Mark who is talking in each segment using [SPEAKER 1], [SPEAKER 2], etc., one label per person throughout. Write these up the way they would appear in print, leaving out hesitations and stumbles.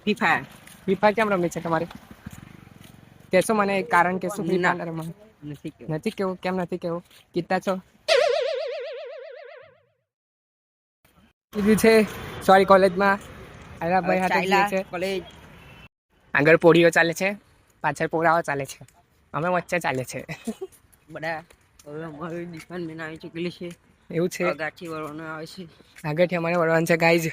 [SPEAKER 1] Free fire.
[SPEAKER 2] Free fire કેમ રમે છે તમારે? કેશો મને કારણ કેશું ફ્રી
[SPEAKER 1] ના
[SPEAKER 2] ફાયર રમવાનું?
[SPEAKER 1] નથી કેવું.
[SPEAKER 2] નથી કેવું? કેમ નથી કેવું? કેટલા છો? કીધું છે સોરી કોલેજમાં આરા ભાઈ હાથે જઈએ
[SPEAKER 1] ચાઇલા
[SPEAKER 2] છે.
[SPEAKER 1] કોલેજ.
[SPEAKER 2] આગળ પોળીઓ ચાલે છે, પાછળ પોરાઓ ચાલે છે, અમે વચ્ચે ચાલે છે.
[SPEAKER 1] બધા હવે અમારી ડિપાર્ટમેન્ટ આવી ચૂકેલી છે.
[SPEAKER 2] એવું છે.
[SPEAKER 1] અગાથી વળવાનું આવે છે.
[SPEAKER 2] આગળથી અમારે વળવાનું છે ગાઈઝ.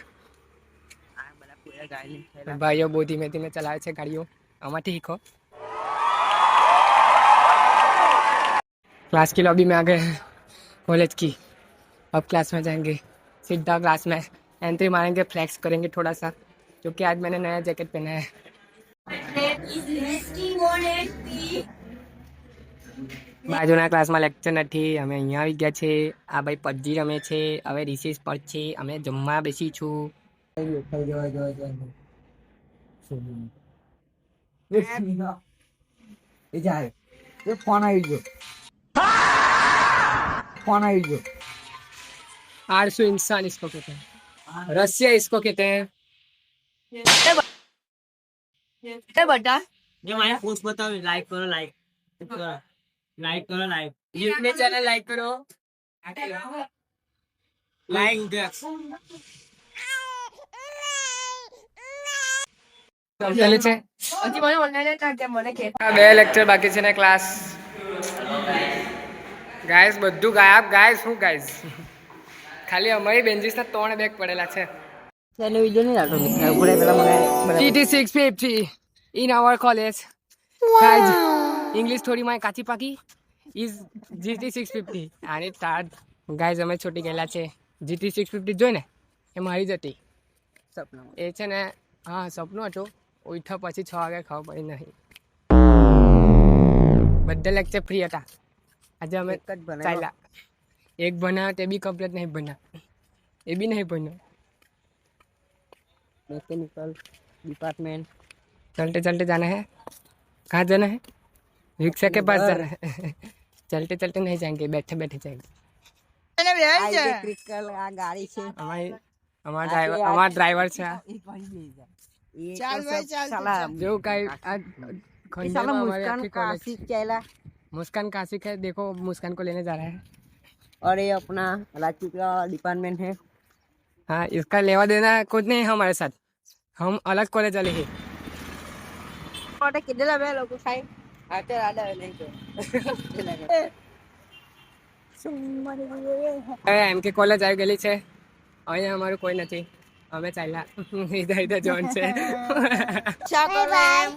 [SPEAKER 1] આ બધા પૂરા ગાડી થયેલા.
[SPEAKER 2] ભાઈઓ બહુ ધીમે ધીમે ચલાવે છે ગાડીઓ. આમાંથી શીખો. क्लास की लॉबी में आ गए हैं कॉलेज की. अब क्लास में जाएंगे, सीधा क्लास में एंट्री मारेंगे, फ्लैक्स करेंगे थोड़ा सा, क्योंकि आज मैंने नया जैकेट पहना है. બાજુના ક્લાસમાં લેક્ચર નથી, અમે અહીંયા આવી ગયા છે. આ ભાઈ પબજી રમે છે. હવે રિસીસ પર છે, અમે જમવા બેસી છું.
[SPEAKER 1] ફોન આવી ગયો. ફોન આવી ગયો.
[SPEAKER 2] 800 इंसान इसको कहते हैं, रसिया इसको कहते हैं.
[SPEAKER 1] बता ये माया पोस्ट बताओ. लाइक करो, लाइक करो, लाइक करो, लाइक
[SPEAKER 2] अपने चैनल लाइक करो,
[SPEAKER 1] लाइक
[SPEAKER 2] ચાલે છે. બે લેક્ચર બાકી છે ને ક્લાસ. ગાઈસ બધું ગાયબ. ગાઈસ શું ગાઈસ, ખાલી અમારી બેન્ચીસના 3 બેગ પડેલા છે.
[SPEAKER 1] ચેલે વિડિયો નહીં આવતો મિત્રો. ઉપર પેલા મને
[SPEAKER 2] GT 650 in our college. Guys, English થોડી માં કાચી પાકી is GT 650 અને સ્ટાર્ટ. ગાઈસ અમે છોટી ગયેલા છે. GT 650 જોઈ ને એ મારી જ હતી.
[SPEAKER 1] સપના
[SPEAKER 2] એ છે ને, હા સપનું હતું. ઉઠ્યા પછી 6 વાગે ખબર પડી નહીં. બધા લેક્ચર ફ્રી હતા. આજે અમે
[SPEAKER 1] એક જ બનાવ્યો.
[SPEAKER 2] ચાલ્યા. એક બનાવ્યો તે બી કમ્પ્લીટ નહીં બન્યા. એ બી નહીં બન્યો.
[SPEAKER 1] Mechanical department.
[SPEAKER 2] चलते चलते जाना है. कहाँ जाना है? रिक्शा के पास जाना है. चलते चलते नहीं जाएंगे, बैठे बैठे जाएंगे.
[SPEAKER 1] इलेक्ट्रिकल आ गाड़ी છે.
[SPEAKER 2] हमारा ड्राइवर છે.
[SPEAKER 1] ચાલ ભાઈ ચાલ. સાલા
[SPEAKER 2] जो कहीं
[SPEAKER 1] साला मुस्कान काशी चला.
[SPEAKER 2] मुस्कान काशिक है. देखो मुस्कान को लेने जा रहा है.
[SPEAKER 1] और ये अपना रांची का डिपार्टमेंट है.
[SPEAKER 2] हाँ, इसका लेवा देना कुछ नहीं है हमारे साथ. हम अलग कॉलेज वाले हैं.
[SPEAKER 1] और किधर है लोग खाई आते आडा नहीं तो.
[SPEAKER 2] એમ કે કોલેજ આવી ગયેલી છે. અહીંયા અમારું કોઈ નથી. અમે ચાલ્યા. ઇધર ઇધર જોન છે.
[SPEAKER 1] क्या कर रहे हैं?